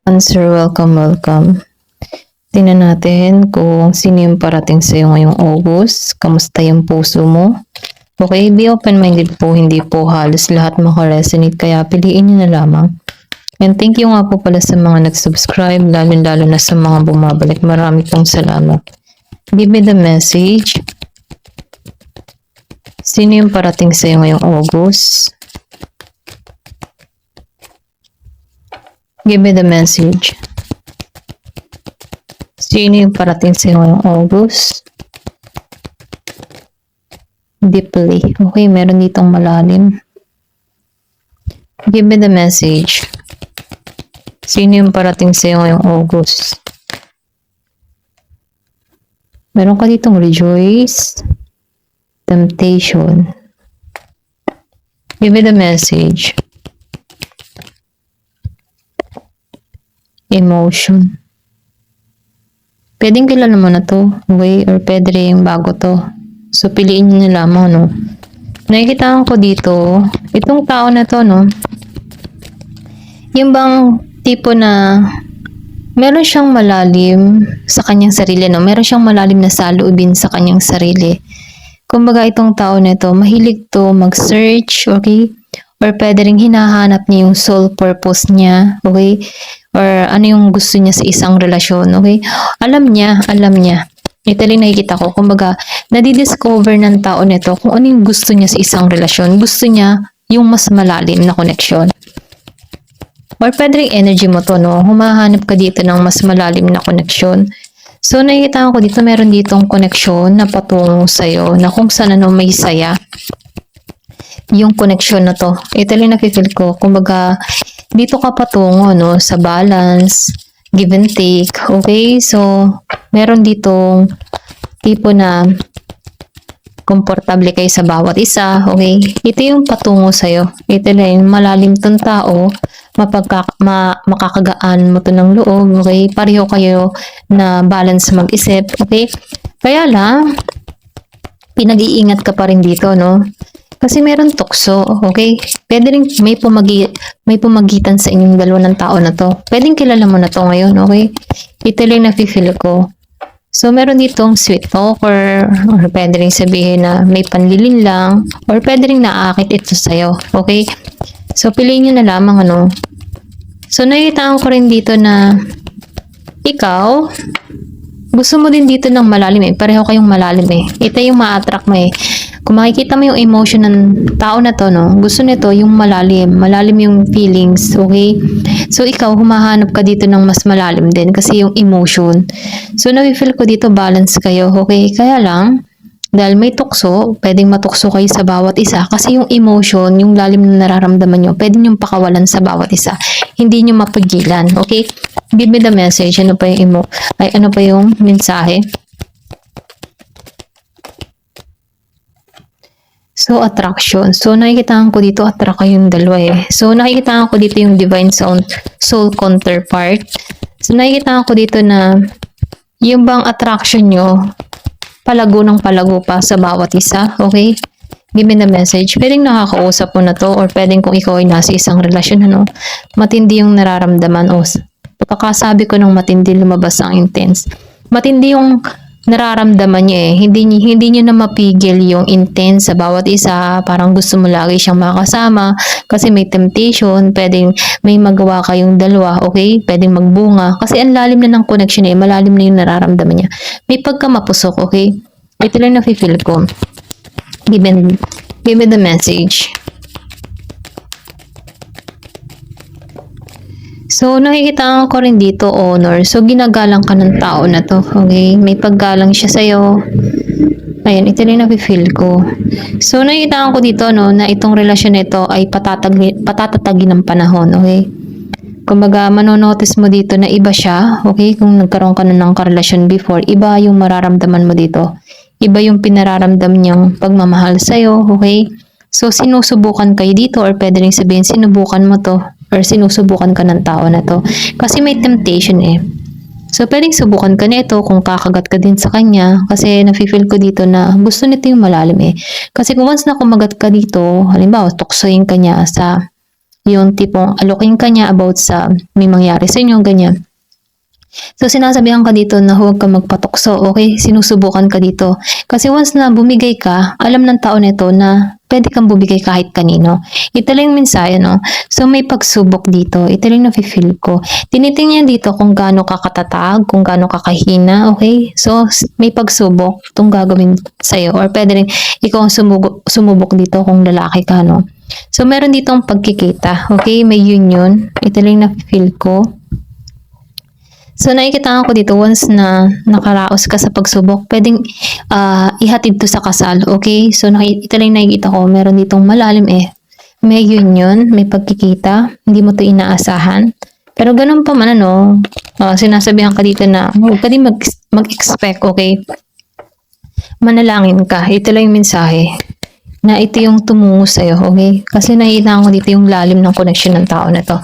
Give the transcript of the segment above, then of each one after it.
Answer, welcome. Tingnan natin kung sino yung parating sa'yo ngayong August. Kamusta yung puso mo? Okay, be open-minded po. Hindi po halos lahat makaresonate. Kaya piliin nyo na lamang. And thank you nga po pala sa mga nag-subscribe. Lalo na sa mga bumabalik. Marami pong salamat. Give me the message. Sino yung parating sa'yo ngayong August? Give me the message. Sino yung parating sa'yo ngayong August? Deeply. Okay, meron ditong malalim. Give me the message. Sino yung parating sa'yo ngayong August? Meron ka ditong rejoice. Temptation. Give me the message. Emotion. Pwedeng kilala mo na to, okay? Or pwede rin bago to. So, piliin nyo na lamang, no? Nakikita ko dito, itong tao na to, no? Yung bang tipo na meron siyang malalim sa kanyang sarili, no? Meron siyang malalim na saloobin sa kanyang sarili. Kumbaga, itong tao na to, mahilig to mag-search, okay? Or pwede rin hinahanap niya yung soul purpose niya, okay? Or ano yung gusto niya sa isang relasyon, okay? Alam niya. Ito lang nakikita ko. Kumbaga, nadidiscover ng tao nito kung ano yung gusto niya sa isang relasyon. Gusto niya yung mas malalim na connection. Or pwede rin energy mo to, no? Humahanap ka dito ng mas malalim na connection. So, nakikita ko dito, meron ditong connection na patungo sa'yo na kung saan ano may saya. Yung connection na to. Ito lang nakikita ko. Kumbaga, dito ka patungo, no? Sa balance, give and take. Okay? So, meron ditong tipo na komportable kayo sa bawat isa. Okay? Ito yung patungo sa'yo. Ito lang, malalim tong tao. Makakagaan mo to ng loob. Okay? Pareho kayo na balance mag-isip. Okay? Kaya lang, pinag-iingat ka pa rin dito, no? Kasi meron tukso, okay? Pwede rin may pumagitan sa inyong dalawa ng tao na to. Pwedeng kilala mo na to ngayon, okay? Ito lang nafe-feel ko. So, meron ditong sweet talker, or pwede rin sabihin na may panlilin lang, or pwede rin naaakit ito sa'yo, okay? So, piliin nyo na lamang, ano? So, nakikitaan ko rin dito na ikaw, gusto mo din dito ng malalim eh. Pareho kayong malalim eh. Ito yung ma-attract mo eh. Kung makikita mo yung emotion ng tao na to, no? Gusto nito yung malalim. Malalim yung feelings, okay? So, ikaw, humahanap ka dito ng mas malalim din kasi yung emotion. So, na-feel ko dito balance kayo, okay? Kaya lang, dahil may tukso, pwedeng matukso kayo sa bawat isa kasi yung emotion, yung lalim na nararamdaman nyo, pwedeng yung pakawalan sa bawat isa. Hindi nyo mapigilan, okay? Give me the message. Ano pa yung ano pa yung mensahe? So, attraction. So, nakikita ko dito, attract kayong dalawa eh. So, nakikita ko dito yung divine soul counterpart. So, nakikita ko dito na yung bang attraction nyo, palago ng palago pa sa bawat isa. Okay? Give me the message. Pwedeng nakakausap mo na to or pwedeng kung ikaw ay nasa isang relasyon, ano, matindi yung nararamdaman o pagkakasabi ko ng matindi lumabas ang intense. Matindi yung nararamdaman niya eh. Hindi niyo na mapigil yung intense sa bawat isa. Parang gusto mo lagi siyang makasama kasi may temptation. Pwedeng may magawa kayong dalawa. Okay? Pwedeng magbunga. Kasi ang lalim na ng connection eh. Malalim na yung nararamdaman niya. May pagkamapusok. Okay? Ito lang na-feel ko. Give me the message. So, nakikita ko rin dito, honor. So, ginagalang ka ng tao na to. Okay? May paggalang siya sa'yo. Ayan, ito rin nafe-feel ko. So, nakikita ko dito, no, na itong relasyon nito ay patatatagin ng panahon. Okay? Kumbaga, manonotice mo dito na iba siya. Okay? Kung nagkaroon ka na ng karelasyon before, iba yung mararamdaman mo dito. Iba yung pinararamdam niyang pagmamahal sa'yo. Okay? So, sinusubukan kayo dito or pwede rin sabihin, sinubukan mo to or sinusubukan ka ng tao na to. Kasi may temptation eh. So, pwedeng subukan ka nito kung kakagat ka din sa kanya kasi nafe-feel ko dito na gusto nito yung malalim eh. Kasi kung once na kumagat ka dito, halimbawa, tuksoyin ka niya sa yung tipong alokin ka niya about sa may mangyari sa inyo, ganyan. So, sinasabihan ka dito na huwag ka magpatukso, okay? Sinusubukan ka dito. Kasi once na bumigay ka, alam ng tao nito na pwede kang bumigay kahit kanino. Ito lang yung mensahe, no? So, may pagsubok dito. Ito lang na-feel ko. Tinitingnan dito kung gaano ka katatag, kung gaano ka kahina, okay? So, may pagsubok itong gagawin sa'yo. Or pwede rin ikaw ang sumubok dito kung lalaki ka, no? So, meron ditong pagkikita, okay? May union. Ito lang na-feel ko. So, nakikita ko dito, once na nakaraos ka sa pagsubok, pwedeng ihatid to sa kasal, okay? So, ito lang nakikita ko, meron ditong malalim may union, may pagkikita, hindi mo to inaasahan. Pero ganun pa man, ano, sinasabihan ka dito na, huwag ka din mag-expect, okay? Manalangin ka, ito lang yung mensahe, na ito yung tumungo sa'yo, okay? Kasi nakikita ko dito yung lalim ng connection ng tao na to.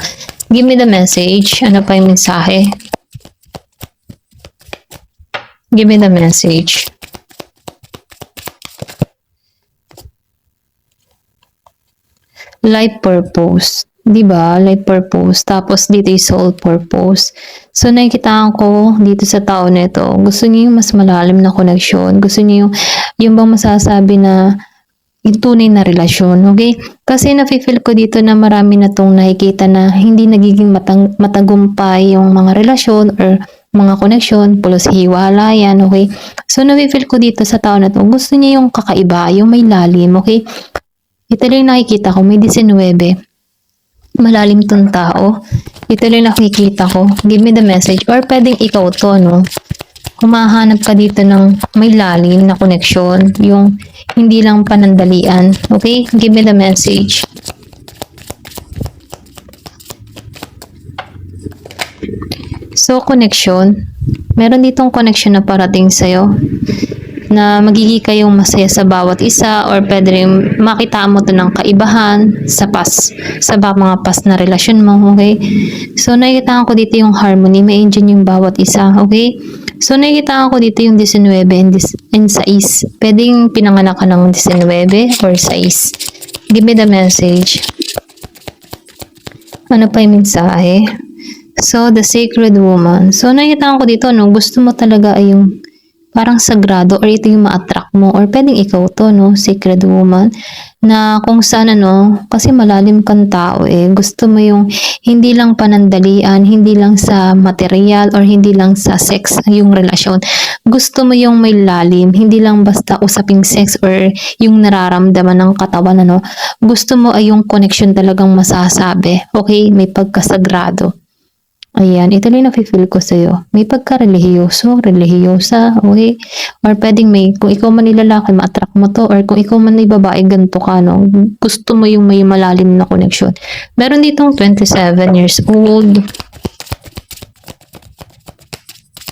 Give me the message, ano pa yung mensahe? Give me the message. Life purpose. Diba? Life purpose. Tapos dito yung soul purpose. So nakikita ko dito sa tao na ito, gusto niya yung mas malalim na connection. Gusto niya yung bang masasabi na yung tunay na relasyon, okay? Kasi nafe-feel ko dito na marami na tong nakikita na hindi nagiging matagumpay yung mga relasyon or mga connection, pulos hiwalayan, okay? So, nafe-feel ko dito sa tao na to, gusto niya yung kakaiba, yung may lalim, okay? Ito lang nakikita ko, may 19. Malalim tong tao. Ito lang nakikita ko. Give me the message. Or pwedeng ikaw to, no? Humahanap ka dito ng may lalim na connection, yung hindi lang panandalian, okay? Give me the message. So, connection. Meron ditong connection na parating sa'yo na magiging kayong masaya sa bawat isa or pwede rin makita mo to ng kaibahan sa mga past na relasyon mo, okay? So, nakikita ko dito yung harmony, may engine yung bawat isa, okay? So, nakikita ko dito yung 19 and 6. Pwedeng pinanganak ka ng 19 or 6. Give me the message. Ano pa yung mensahe? So, the sacred woman. So, nakikita ko dito, no, gusto mo talaga ay yung parang sagrado or ito yung ma-attract mo or pwedeng ikaw to, no, sacred woman, na kung saan, ano, kasi malalim kang tao gusto mo yung hindi lang panandalian, hindi lang sa material or hindi lang sa sex yung relasyon. Gusto mo yung may lalim, hindi lang basta usaping sex or yung nararamdaman ng katawan, ano. Gusto mo ay yung connection talagang masasabi, okay, may pagkasagrado. Ayan, ito lang nafe-feel ko sa'yo. May pagka-relihiyoso, relihiyosa, okay? Or pwedeng kung ikaw man nilalaki, ma-attract mo to. Or kung ikaw man ay babae, ganito ka, no? Gusto mo yung may malalim na connection. Meron ditong 27 years old.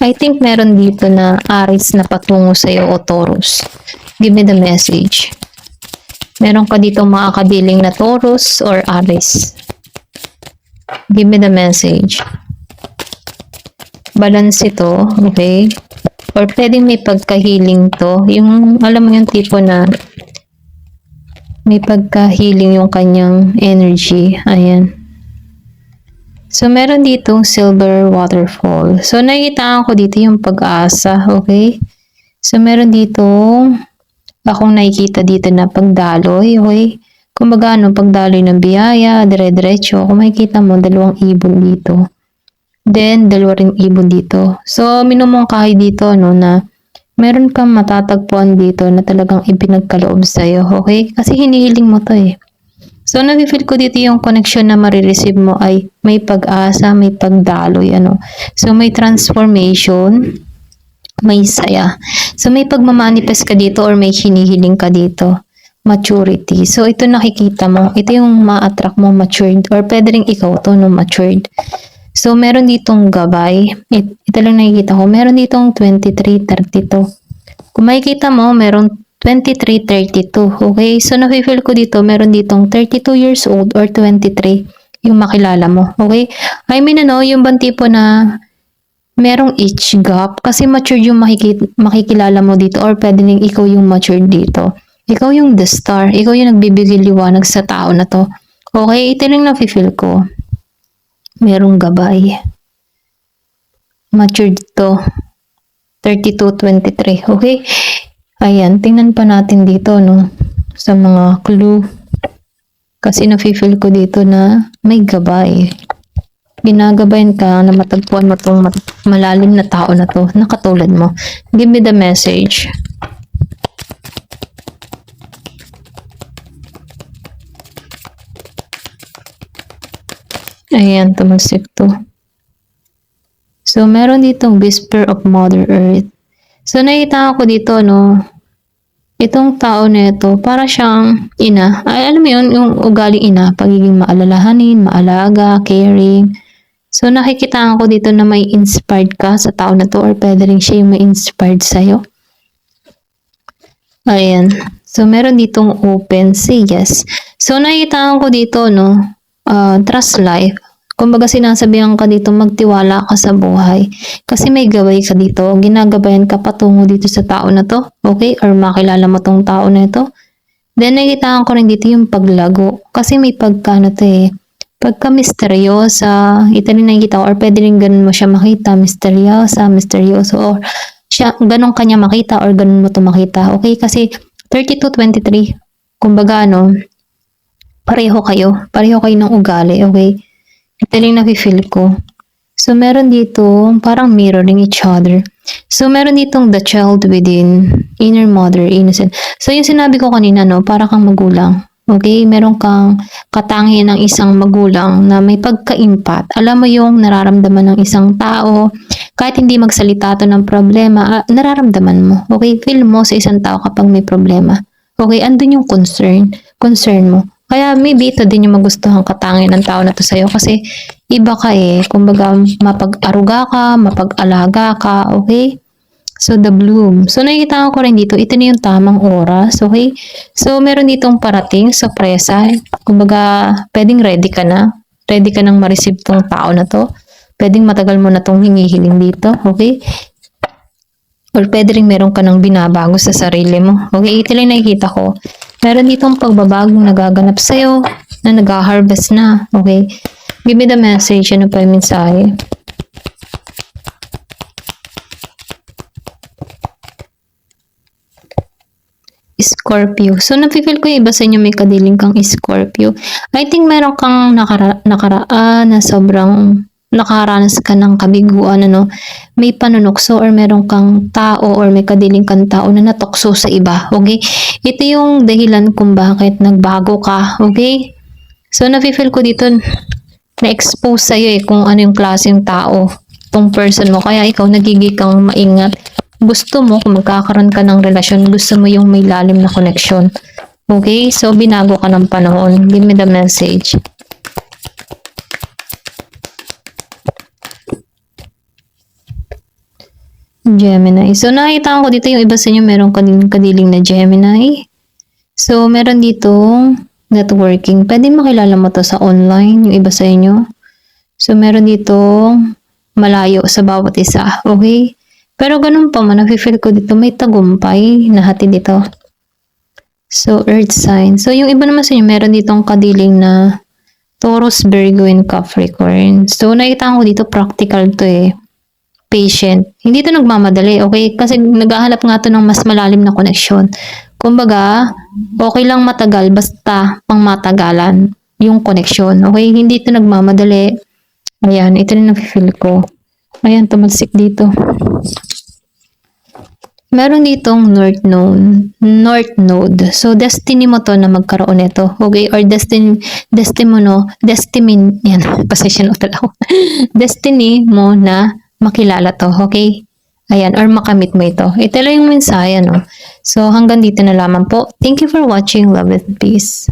I think meron dito na Aries na patungo sa'yo o Taurus. Give me the message. Meron ka dito mga kabiling na Taurus or Aries. Give me the message. Balance ito, okay? Or pwedeng may pagka-healing to. Yung, alam mo yung tipo na may pagka-healing yung kanyang energy. Ayan. So, meron ditong silver waterfall. So, nakikita ko dito yung pag-asa, okay? So, meron ditong akong nakikita dito na pagdaloy, okay? Kumbaga, pagdaloy ng biyaya, dire-diretso. Kung makikita mo, 2 ibon dito. Then, 2 ring ibon dito. So, minumungkahi dito, no, na meron kang matatagpuan dito na talagang ipinagkaloob sa'yo, okay? Kasi hinihiling mo to So, nafe-feel ko dito yung connection na marireceive mo ay may pag-asa, may pagdaloy, ano. So, may transformation, may saya. So, may pagmamanifest ka dito or may hinihiling ka dito. Maturity. So, ito nakikita mo. Ito yung ma-attract mo, matured. Or pwede rin ikaw to, no, matured. So, meron ditong gabay. Ito lang nakikita ko. Meron ditong 23-32. Kung makikita mo, meron 23-32. Okay? So, nafe-feel ko dito, meron ditong 32 years old or 23 yung makilala mo. Okay? I mean, ano, yung bang tipo na merong age gap kasi matured yung makikilala mo dito or pwede rin ikaw yung matured dito. Ikaw yung the star. Ikaw yung nagbibigay liwanag sa tao na to. Okay, ito lang nafe-feel ko. Merong gabay. Matured to. 32-23. Okay? Ayan, tingnan pa natin dito, no? Sa mga clue. Kasi nafe-feel ko dito na may gabay. Ginagabayan ka na matagpuan mo tong malalim na tao na to, na katulad mo. Give me the message. Ayan, tumalsik to. So, meron ditong Whisper of Mother Earth. So, nakita ko dito, no, itong tao na ito, para siyang ina. Ay, alam mo yun, yung ugaling ina, pagiging maalalahanin, maalaga, caring. So, nakikita ko dito na may inspired ka sa tao na to or pwede rin siya yung may inspired sa'yo. Ayan. So, meron ditong open, say yes. So, nakikita ko dito, no, trust life. Kumbaga sinasabihan ka dito magtiwala ka sa buhay. Kasi may gabay ka dito. Ginagabayan ka patungo dito sa tao na to. Okay? Or makilala mo tong tao na ito. Then nakikita ko rin dito yung paglago. Kasi may pagkano to eh. Pagka misteryosa. Ito rin nakikita ko. Or pwede rin ganun mo siya makita. Misteryoso. Or siya, ganun kanya makita. Or ganun mo to makita. Okay? Kasi 32-23. Kumbaga ano. Pareho kayo. Pareho kayo ng ugali. Okay? Ito lang nafe-feel ko. So, meron dito, parang mirroring each other. So, meron ditong the child within, inner mother, innocent. So, yung sinabi ko kanina, no, para kang magulang. Okay? Meron kang katangian ng isang magulang na may pagka-impact. Alam mo yung nararamdaman ng isang tao, kahit hindi magsalita to ng problema, nararamdaman mo. Okay? Feel mo sa isang tao kapag may problema. Okay? Andun yung concern mo. Kaya maybe ito din yung magustuhan katangian ng tao na to sa'yo kasi iba ka eh. Kumbaga mapag-aruga ka, mapag-alaga ka, okay? So the bloom. So nakikita ko rin dito, ito na yung tamang oras, okay? So meron ditong parating, sorpresa. Kumbaga pwedeng ready ka na. Ready ka nang ma-receive tong tao na to. Pwedeng matagal mo na tong hingihiling dito, okay? Or pwede rin meron ka ng binabago sa sarili mo. Okay, ito lang nakikita ko. Meron ditong pagbabagong nagaganap sa'yo na nag-harvest na. Okay? Give me the message. Ano pa yung mensahe? Scorpio. So, napifeel ko yung iba sa inyo may kadiling kang Scorpio. I think meron kang nakaraan na sobrang nakaranas ka ng kabiguan, ano, may panunukso or meron kang tao or may kadiling kang tao na natukso sa iba, okay? Ito yung dahilan kung bakit nagbago ka, okay? So, nafe-feel ko dito na-expose sa'yo eh kung ano yung klaseng tao tong person mo. Kaya ikaw nagiging kang maingat. Gusto mo, kung magkakaroon ka ng relasyon, gusto mo yung may lalim na connection. Okay? So, binago ka ng panahon. Give me the message. Gemini. So, nakita ko dito yung iba sa inyo meron kadiling na Gemini. So, meron dito networking. Pwede makilala mo to sa online, yung iba sa inyo. So, meron dito malayo sa bawat isa. Okay? Pero ganun pa man, nafe-feel ko dito may tagumpay na hatid dito. So, earth sign. So, yung iba naman sa inyo, meron ditong kadiling na Taurus, Virgo, and Capricorn. So, nakita ko dito practical to eh. Patient. Hindi to nagmamadali, okay? Kasi naghahanap nga to ng mas malalim na connection. Kumbaga, okay lang matagal basta pang matagalan yung connection, okay? Hindi to nagmamadali. Ayan, ito rin na-feel ko. Ayan, tumalsik dito. Meron ditong North Node. So, destiny mo to na magkaroon nito. Okay? Or destiny yan, pasensya na ako. Destiny mo na makilala to, okay? Ayan, or makamit mo ito. Ito lang yung mensahe, no? So, hanggang dito na lamang po. Thank you for watching. Love and peace.